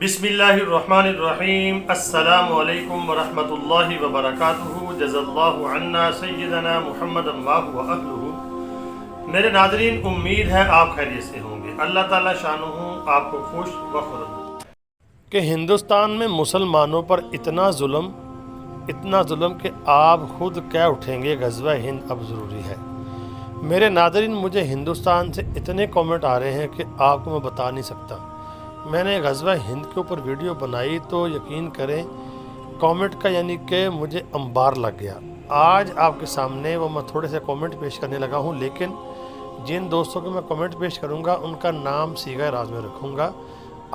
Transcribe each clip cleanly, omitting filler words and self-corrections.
बिस्मिल्लाहिर्रहमानिर्रहीम। अस्सलामु अलैकुम वरहमतुल्लाहि वबरकातुहू। जज़ल्लाहु अन्ना सय्यदना मुहम्मदन व अहलुहू। मेरे नाज़रीन, उम्मीद है आप खैरियत से होंगे। अल्लाह ताला शानुहू आपको खुश व खुर्रम कि हिंदुस्तान में मुसलमानों पर इतना जुल्म कि आप खुद कह उठेंगे ग़ज़वा हिंद अब ज़रूरी है। मेरे नाज़रीन, मुझे हिंदुस्तान से इतने कमेंट आ रहे हैं कि आपको मैं बता नहीं सकता। मैंने ग़ज़वा हिंद के ऊपर वीडियो बनाई तो यकीन करें कमेंट का यानी कि मुझे अंबार लग गया। आज आपके सामने वो मैं थोड़े से कमेंट पेश करने लगा हूँ, लेकिन जिन दोस्तों को मैं कमेंट पेश करूँगा उनका नाम सीगा राज में रखूँगा।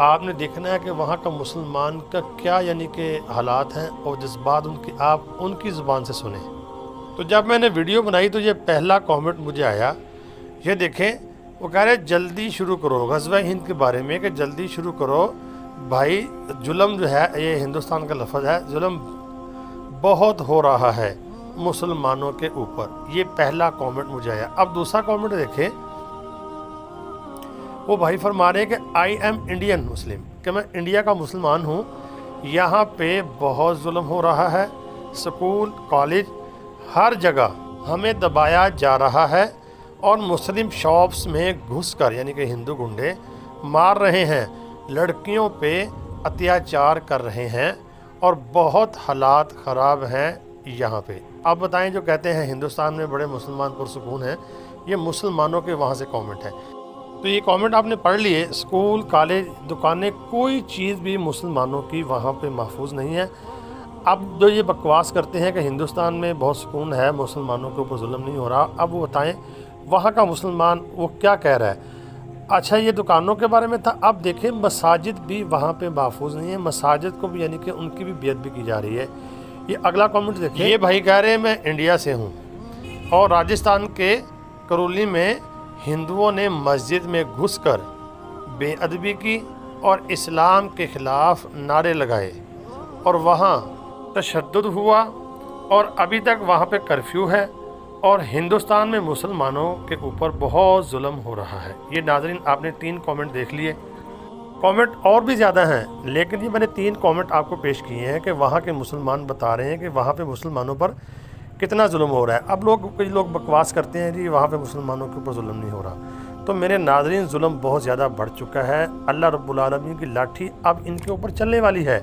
आपने देखना है कि वहाँ का मुसलमान का क्या यानी कि हालात हैं और जज्बात आप उनकी ज़ुबान से सुने। तो जब मैंने वीडियो बनाई तो ये पहला कमेंट मुझे आया, ये देखें, वो कह रहे जल्दी शुरू करो ग़ज़वा हिंद के बारे में कि जल्दी शुरू करो भाई, जुल्म जो है, ये हिंदुस्तान का लफ्ज़ है, जुल्म बहुत हो रहा है मुसलमानों के ऊपर। ये पहला कमेंट मुझे आया। अब दूसरा कमेंट देखें, वो भाई फरमा रहे हैं कि आई एम इंडियन मुस्लिम, कि मैं इंडिया का मुसलमान हूँ, यहाँ पे बहुत जुल्म हो रहा है, स्कूल कॉलेज हर जगह हमें दबाया जा रहा है और मुस्लिम शॉप्स में घुसकर यानी कि हिंदू गुंडे मार रहे हैं, लड़कियों पे अत्याचार कर रहे हैं और बहुत हालात ख़राब हैं यहाँ पे। आप बताएं, जो कहते हैं हिंदुस्तान में बड़े मुसलमान पुरसुकून हैं, ये मुसलमानों के वहाँ से कमेंट है। तो ये कमेंट आपने पढ़ लिए। स्कूल कॉलेज दुकानें कोई चीज़ भी मुसलमानों की वहाँ पे महफूज नहीं है। अब जो ये बकवास करते हैं कि हिंदुस्तान में बहुत सुकून है, मुसलमानों के ऊपर जुल्म नहीं हो रहा, अब वो बताएं वहाँ का मुसलमान वो क्या कह रहा है। अच्छा, ये दुकानों के बारे में था। अब देखें, मसाजिद भी वहाँ पे महफूज नहीं है, मसाजिद को भी यानी कि उनकी भी बेइज्जती भी की जा रही है। ये अगला कमेंट देखिए, ये भाई कह रहे हैं मैं इंडिया से हूँ और राजस्थान के करौली में हिंदुओं ने मस्जिद में घुसकर बेअदबी की और इस्लाम के ख़िलाफ़ नारे लगाए और वहाँ तशद्दुद हुआ और अभी तक वहाँ पे कर्फ्यू है और हिंदुस्तान में मुसलमानों के ऊपर बहुत जुल्म हो रहा है। ये नाज़रीन, आपने 3 कमेंट देख लिए। कमेंट और भी ज़्यादा हैं, लेकिन ये मैंने 3 कमेंट आपको पेश किए हैं कि वहाँ के मुसलमान बता रहे हैं कि वहाँ पे मुसलमानों पर कितना जुल्म हो रहा है। अब कई लोग बकवास करते हैं जी वहाँ पे मुसलमानों के ऊपर जुल्म नहीं हो रहा। तो मेरे नाज़रीन, जुल्म बहुत ज़्यादा बढ़ चुका है। अल्लाह रब्बुल आलमीन की लाठी अब इनके ऊपर चलने वाली है,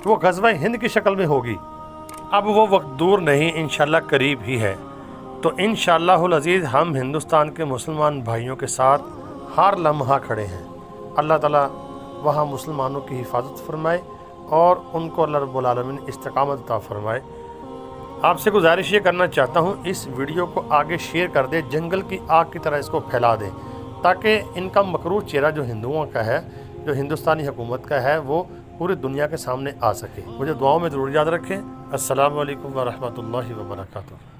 वो ग़ज़वा हिंद की शक्ल में होगी। अब वो वक्त दूर नहीं, इंशाअल्लाह करीब ही है। तो इंशाअल्लाहुल अज़ीज़ हम हिंदुस्तान के मुसलमान भाइयों के साथ हर लम्हा खड़े हैं। अल्लाह ताला वहाँ मुसलमानों की हिफाजत फरमाए और उनको अल्लाह रब्बुल आलमीन इस्तिक़ामत अता फरमाए। आपसे गुजारिश ये करना चाहता हूँ, इस वीडियो को आगे शेयर कर दे, जंगल की आग की तरह इसको फैला दें, ताकि इनका मकरूह चेहरा जो हिंदुओं का है, जो हिंदुस्तानी हुकूमत का है, वो पूरी दुनिया के सामने आ सके। मुझे दुआओं में ज़रूर याद रखें। अस्सलामु अलैकुम व रहमतुल्लाहि व बरकातुहू।